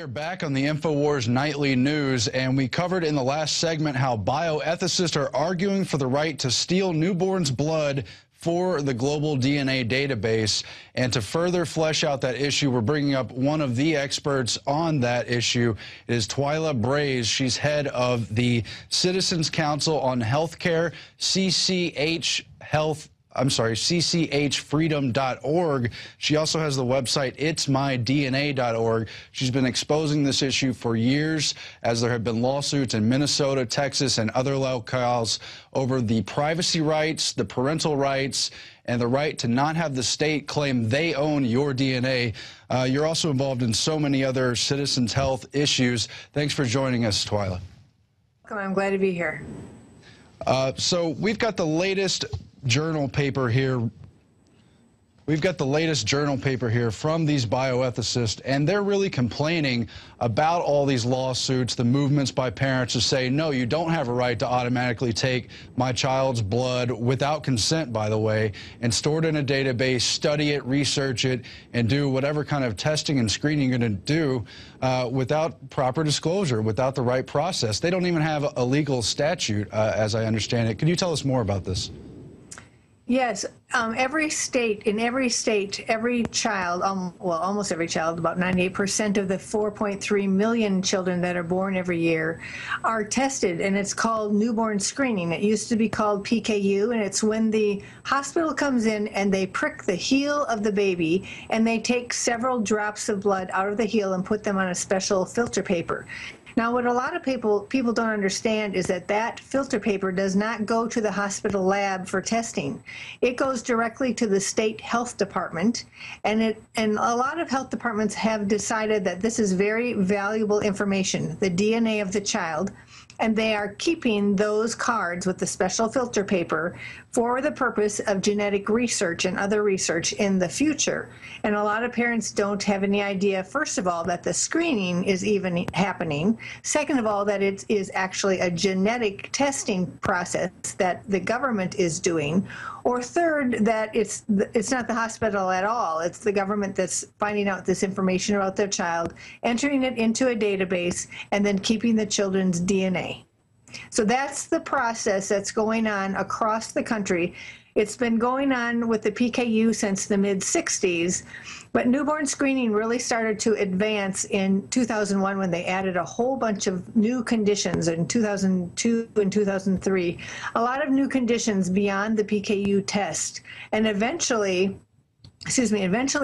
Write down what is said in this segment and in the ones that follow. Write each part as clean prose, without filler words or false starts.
are back on the InfoWars Nightly News, and we covered in the last segment how bioethicists are arguing for the right to steal newborns' blood for the global DNA database. And to further flesh out that issue, we're bringing up one of the experts on that issue. It is Twyla Braze. She's head of the Citizens Council on Healthcare, CCHfreedom.org. She also has the website itsmydna.org. She's been exposing this issue for years, as there have been lawsuits in Minnesota, Texas, and other locales over the privacy rights, the parental rights, and the right to not have the state claim they own your DNA. You're also involved in so many other citizens' health issues. Thanks for joining us, Twyla. Welcome. I'm glad to be here. So we've got the latest journal paper here. We've got the latest journal paper here from these bioethicists, and they're really complaining about all these lawsuits, the movements by parents to say, no, you don't have a right to automatically take my child's blood without consent, by the way, and store it in a database, study it, research it, and do whatever kind of testing and screening you're going to do without proper disclosure, without the right process. They don't even have a legal statute, as I understand it. Could you tell us more about this? Yes, every state, every child, well, almost every child, about 98% of the 4.3 million children that are born every year are tested, and it's called newborn screening. It used to be called PKU, and it's when the hospital comes in and they prick the heel of the baby, and they take several drops of blood out of the heel and put them on a special filter paper. Now, what a lot of people don't understand is that that filter paper does not go to the hospital lab for testing. It goes directly to the state health department, and a lot of health departments have decided that this is very valuable information, the DNA of the child, and they are keeping those cards with the special filter paper for the purpose of genetic research and other research in the future. And a lot of parents don't have any idea, first of all, that the screening is even happening. Second of all, that it is actually a genetic testing process that the government is doing. Or third, that it's not the hospital at all. It's the government that's finding out this information about their child, entering it into a database, and then keeping the children's DNA. So that's the process that's going on across the country. It's been going on with the PKU since the mid-60s, but newborn screening really started to advance in 2001 when they added a whole bunch of new conditions in 2002 and 2003, a lot of new conditions beyond the PKU test. And eventually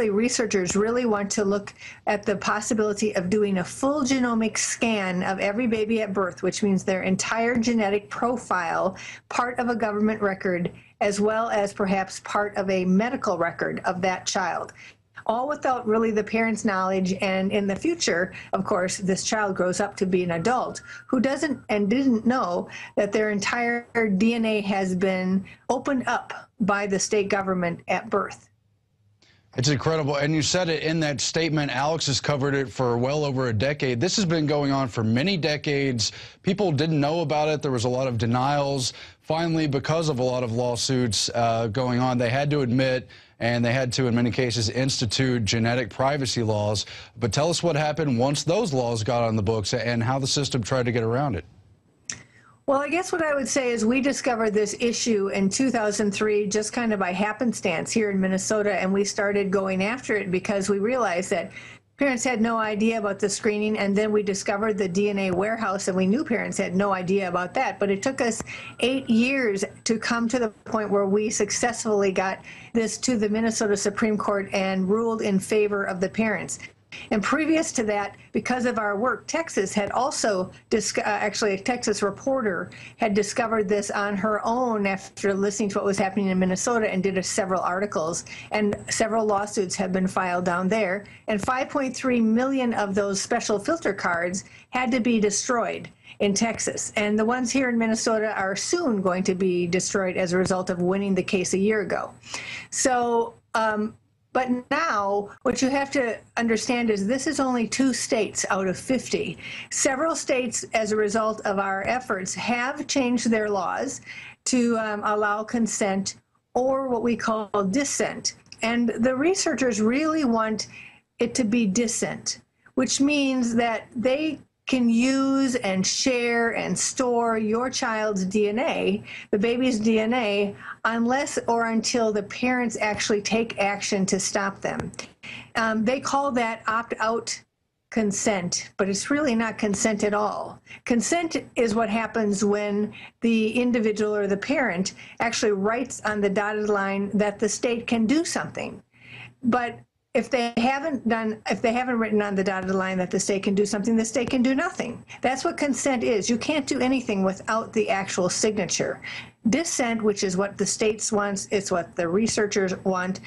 researchers really want to look at the possibility of doing a full genomic scan of every baby at birth, which means their entire genetic profile, part of a government record, as well as perhaps part of a medical record of that child, all without really the parents' knowledge. And in the future, of course, this child grows up to be an adult who doesn't and didn't know that their entire DNA has been opened up by the state government at birth. It's incredible. And you said it in that statement. Alex has covered it for well over a decade. This has been going on for many decades. People didn't know about it. There was a lot of denials. Finally, because of a lot of lawsuits going on, they had to admit, and they had to, in many cases, institute genetic privacy laws. But tell us what happened once those laws got on the books and how the system tried to get around it. Well, I guess what I would say is we discovered this issue in 2003 just kind of by happenstance here in Minnesota, and we started going after it because we realized that parents had no idea about the screening, and then we discovered the DNA warehouse, and we knew parents had no idea about that. But it took us 8 years to come to the point where we successfully got this to the Minnesota Supreme Court and ruled in favor of the parents. And previous to that, because of our work, Texas had also, actually a Texas reporter had discovered this on her own after listening to what was happening in Minnesota and did several articles, and several lawsuits have been filed down there. And 5.3 million of those special filter cards had to be destroyed in Texas. And the ones here in Minnesota are soon going to be destroyed as a result of winning the case a year ago. So, but now, what you have to understand is this is only 2 states out of 50. Several states, as a result of our efforts, have changed their laws to allow consent or what we call dissent. And the researchers really want it to be dissent. which means that they can use and share and store your child's DNA, the baby's DNA, unless or until the parents actually take action to stop them. They call that opt-out consent, but it's really not consent at all. Consent is what happens when the individual or the parent actually writes on the dotted line that the state can do something. But if they haven't written on the dotted line that the state can do something, the state can do nothing. That's what consent is. You can't do anything without the actual signature. Dissent, which is what the states want, it's what the researchers want.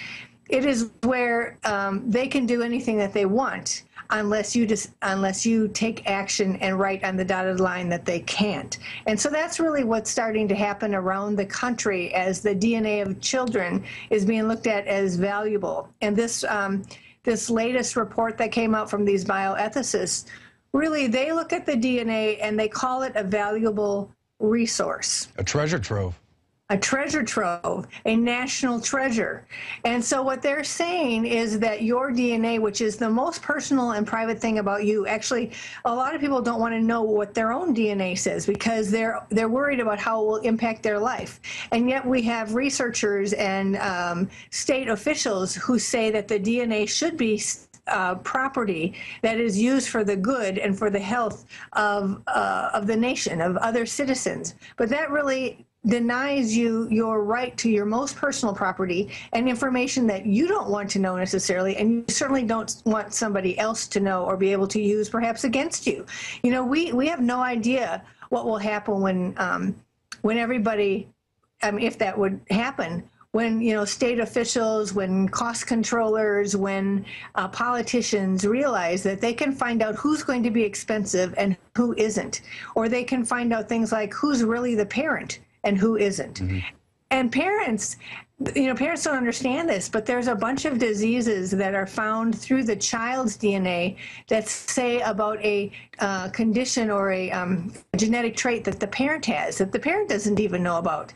It is where they can do anything that they want unless you take action and write on the dotted line that they can't. And so that's really what's starting to happen around the country as the DNA of children is being looked at as valuable. And this latest report that came out from these bioethicists, really they look at the DNA and they call it a valuable resource. A treasure trove. A treasure trove, a national treasure. And so what they're saying is that your DNA, which is the most personal and private thing about you, actually, a lot of people don't want to know what their own DNA says because they're worried about how it will impact their life. And yet we have researchers and state officials who say that the DNA should be property that is used for the good and for the health of the nation, of other citizens. But that really denies you your right to your most personal property and information that you don't want to know necessarily, and you certainly don't want somebody else to know or be able to use perhaps against you. You know, we have no idea what will happen when everybody, if that would happen, when, you know, state officials, when cost controllers, when politicians realize that they can find out who's going to be expensive and who isn't, or they can find out things like who's really the parent and who isn't. Mm-hmm. And parents, you know, parents don't understand this, but there's a bunch of diseases that are found through the child's DNA that say about a condition or a genetic trait that the parent has, that the parent doesn't even know about.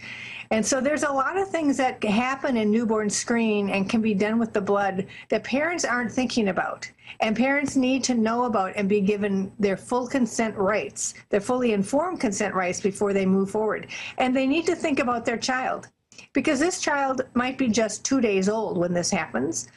And so there's a lot of things that happen in newborn screening and can be done with the blood that parents aren't thinking about. And parents need to know about and be given their full consent rights, their fully informed consent rights before they move forward. And they need to think about their child, because this child might be just 2 days old when this happens,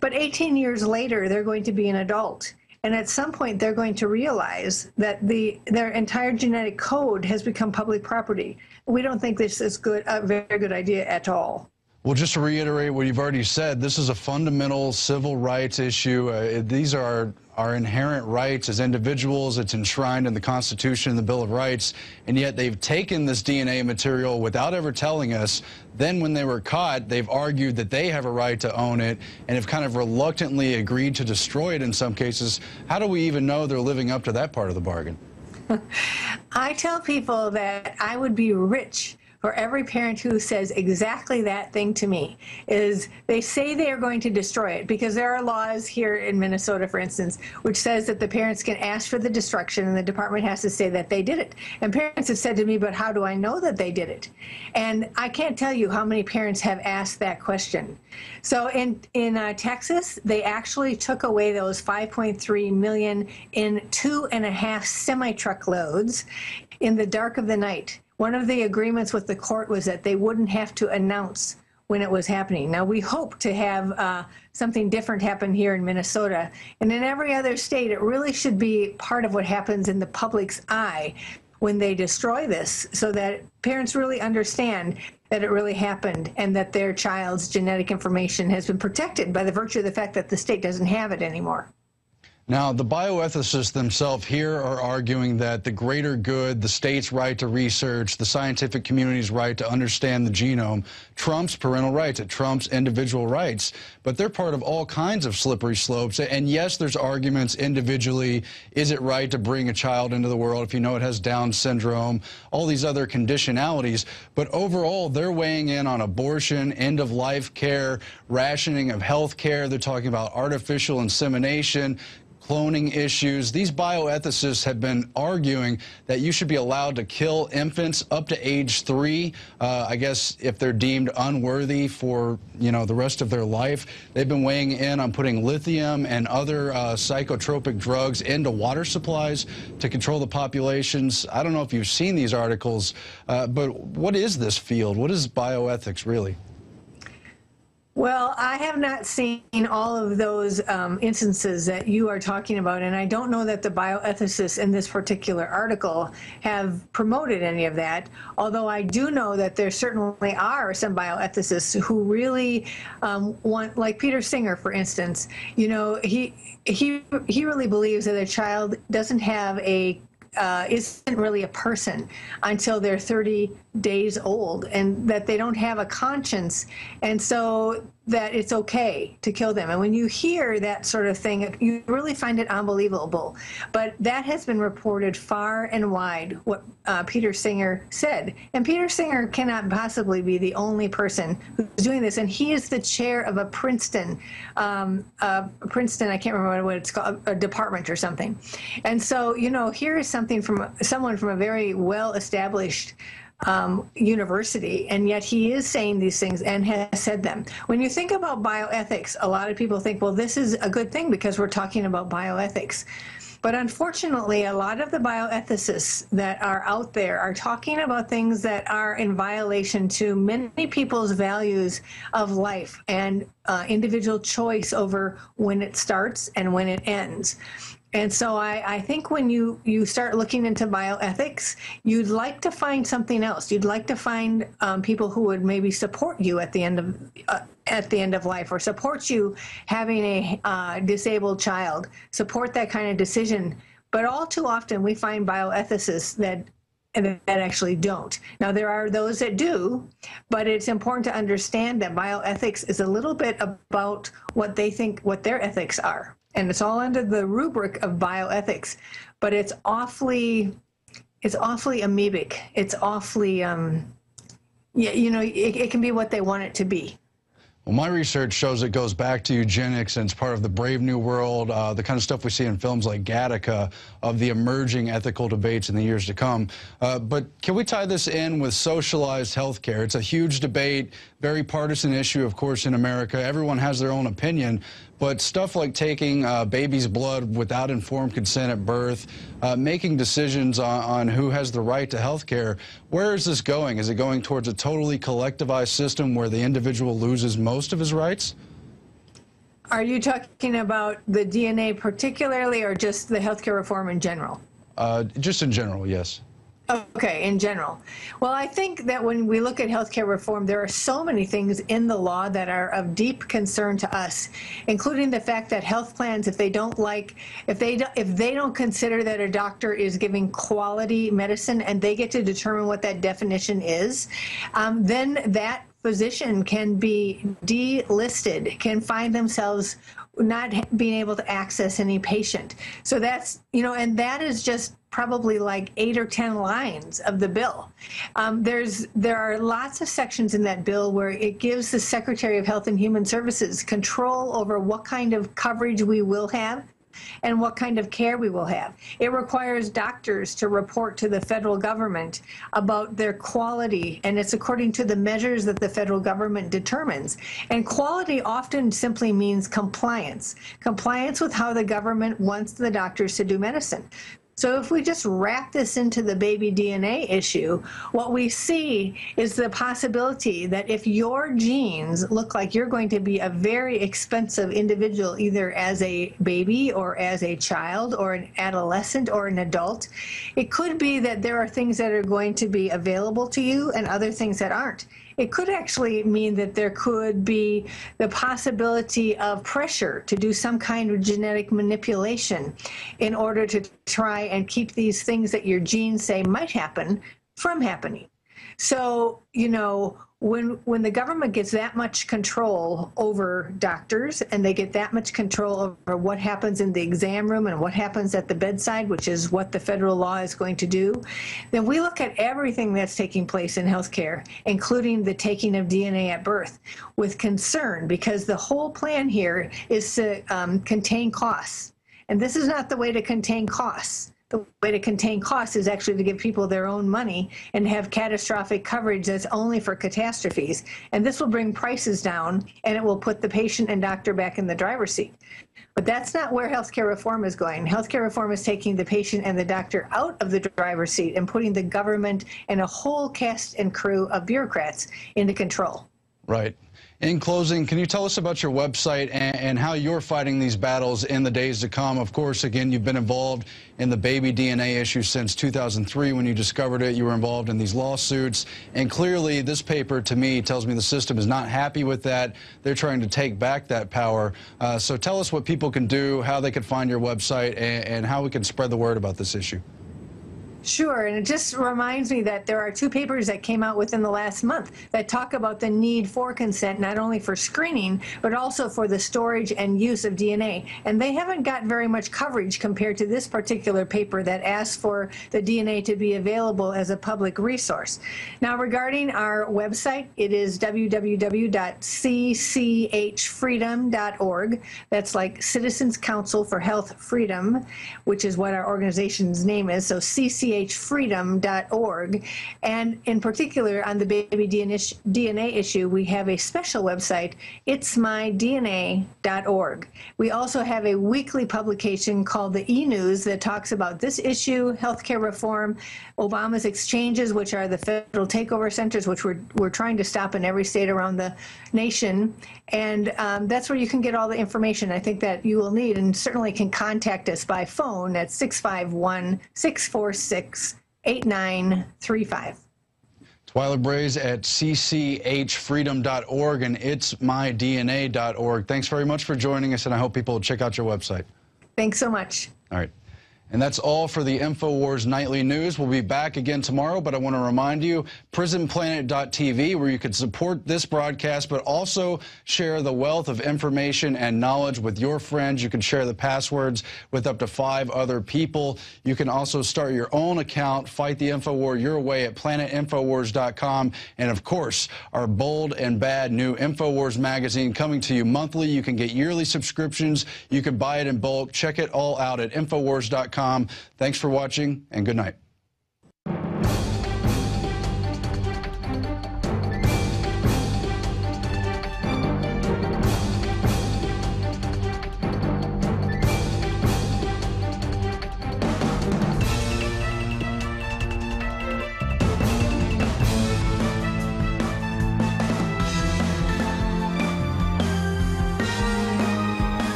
but 18 years later, they're going to be an adult. And at some point, they're going to realize that their entire genetic code has become public property. We don't think this is a very good idea at all. Well, just to reiterate what you've already said, this is a fundamental civil rights issue. These are our inherent rights as individuals. It's enshrined in the Constitution and the Bill of Rights, and yet they've taken this DNA material without ever telling us. Then when they were caught, they've argued that they have a right to own it and have kind of reluctantly agreed to destroy it in some cases. How do we even know they're living up to that part of the bargain? I tell people that I would be rich for every parent who says exactly that thing to me. Is they say they are going to destroy it, because there are laws here in Minnesota, for instance, which says that the parents can ask for the destruction and the department has to say that they did it. And parents have said to me, but how do I know that they did it? And I can't tell you how many parents have asked that question. So in Texas, they actually took away those 5.3 million in 2.5 semi-truck loads in the dark of the night. One of the agreements with the court was that they wouldn't have to announce when it was happening. Now, we hope to have something different happen here in Minnesota. And in every other state, it really should be part of what happens in the public's eye when they destroy this, so that parents really understand that it really happened and that their child's genetic information has been protected by the virtue of the fact that the state doesn't have it anymore. Now, the bioethicists themselves here are arguing that the greater good, the state's right to research, the scientific community's right to understand the genome, trumps parental rights, it trumps individual rights. But they're part of all kinds of slippery slopes. And yes, there's arguments individually. Is it right to bring a child into the world if you know it has Down syndrome, all these other conditionalities? But overall, they're weighing in on abortion, end-of-life care, rationing of health care. They're talking about artificial insemination, cloning issues. These bioethicists have been arguing that you should be allowed to kill infants up to age 3, I guess if they're deemed unworthy for, the rest of their life. They've been weighing in on putting lithium and other psychotropic drugs into water supplies to control the populations. I don't know if you've seen these articles, but what is this field? What is bioethics really? Well, I have not seen all of those instances that you are talking about, and I don't know that the bioethicists in this particular article have promoted any of that, although I do know that there certainly are some bioethicists who really want, like Peter Singer, for instance, he really believes that a child doesn't have isn't really a person until they're 30 days old, and that they don't have a conscience, and so that it's okay to kill them. And when you hear that sort of thing, you really find it unbelievable. But that has been reported far and wide, what Peter Singer said. And Peter Singer cannot possibly be the only person who's doing this. And he is the chair of a Princeton, I can't remember what it's called, a department or something. And so, here is something from someone from a very well-established university, and yet he is saying these things and has said them. When you think about bioethics, a lot of people think, well, this is a good thing because we're talking about bioethics. But unfortunately, a lot of the bioethicists that are out there are talking about things that are in violation to many people's values of life and individual choice over when it starts and when it ends. And so I think when you start looking into bioethics, you'd like to find something else. You'd like to find people who would maybe support you at the end of life, or support you having a disabled child, support that kind of decision. But all too often we find bioethicists that actually don't. Now, there are those that do, but it's important to understand that bioethics is a little bit about what they think, what their ethics are. And it's all under the rubric of bioethics, but it's awfully amoebic. It's awfully, it can be what they want it to be. Well, my research shows it goes back to eugenics, and it's part of the Brave New World, the kind of stuff we see in films like Gattaca, of the emerging ethical debates in the years to come. But can we tie this in with socialized health care? It's a huge debate, very partisan issue, of course, in America. Everyone has their own opinion. But stuff like taking baby's blood without informed consent at birth, making decisions on who has the right to health care, where is this going? Is it going towards a totally collectivized system where the individual loses most of his rights? Are you talking about the DNA particularly, or just the healthcare reform in general? Just in general, yes. Okay, in general. Well, I think that when we look at healthcare reform, there are so many things in the law that are of deep concern to us, including the fact that health plans, if they don't consider that a doctor is giving quality medicine and they get to determine what that definition is, then that physician can be delisted, can find themselves not being able to access any patient. So that's, and that is just probably like 8 or 10 lines of the bill. There are lots of sections in that bill where it gives the Secretary of Health and Human Services control over what kind of coverage we will have and what kind of care we will have. It requires doctors to report to the federal government about their quality, and it's according to the measures that the federal government determines. And quality often simply means compliance. Compliance with how the government wants the doctors to do medicine. So if we just wrap this into the baby DNA issue, what we see is the possibility that if your genes look like you're going to be a very expensive individual, either as a baby or as a child or an adolescent or an adult, it could be that there are things that are going to be available to you and other things that aren't. It could actually mean that there could be the possibility of pressure to do some kind of genetic manipulation in order to try and keep these things that your genes say might happen from happening. So, when the government gets that much control over doctors, and they get that much control over what happens in the exam room and what happens at the bedside, which is what the federal law is going to do, then we look at everything that's taking place in healthcare, including the taking of DNA at birth, with concern, because the whole plan here is to contain costs. And this is not the way to contain costs. The way to contain costs is actually to give people their own money and have catastrophic coverage that's only for catastrophes. And this will bring prices down, and it will put the patient and doctor back in the driver's seat. But that's not where healthcare reform is going. Healthcare reform is taking the patient and the doctor out of the driver's seat and putting the government and a whole cast and crew of bureaucrats into control. Right. In closing, can you tell us about your website and how you're fighting these battles in the days to come? Of course, again, you've been involved in the baby DNA issue since 2003 when you discovered it. You were involved in these lawsuits. And clearly, this paper, to me, tells me the system is not happy with that. They're trying to take back that power. So tell us what people can do, how they can find your website, and how we can spread the word about this issue. Sure, and it just reminds me that there are 2 papers that came out within the last month that talk about the need for consent, not only for screening, but also for the storage and use of DNA. And they haven't got very much coverage compared to this particular paper that asks for the DNA to be available as a public resource. Now, regarding our website, it is www.cchfreedom.org. That's like Citizens Council for Health Freedom, which is what our organization's name is. So cchfreedom.org. And in particular, on the baby DNA issue, we have a special website, itsmydna.org. We also have a weekly publication called the E-News that talks about this issue, healthcare reform, Obama's exchanges, which are the federal takeover centers, which we're trying to stop in every state around the nation. And that's where you can get all the information I think that you will need, and certainly can contact us by phone at 651-646-8935. Twyla Braze at cchfreedom.org and itsmydna.org. Thanks very much for joining us, and I hope people will check out your website. Thanks so much. All right. And that's all for the InfoWars Nightly News. We'll be back again tomorrow, but I want to remind you, prisonplanet.tv, where you can support this broadcast, but also share the wealth of information and knowledge with your friends. You can share the passwords with up to 5 other people. You can also start your own account, fight the InfoWar your way at planetinfowars.com. And, of course, our bold and bad new InfoWars magazine coming to you monthly. You can get yearly subscriptions. You can buy it in bulk. Check it all out at infowars.com. Thanks for watching, and good night.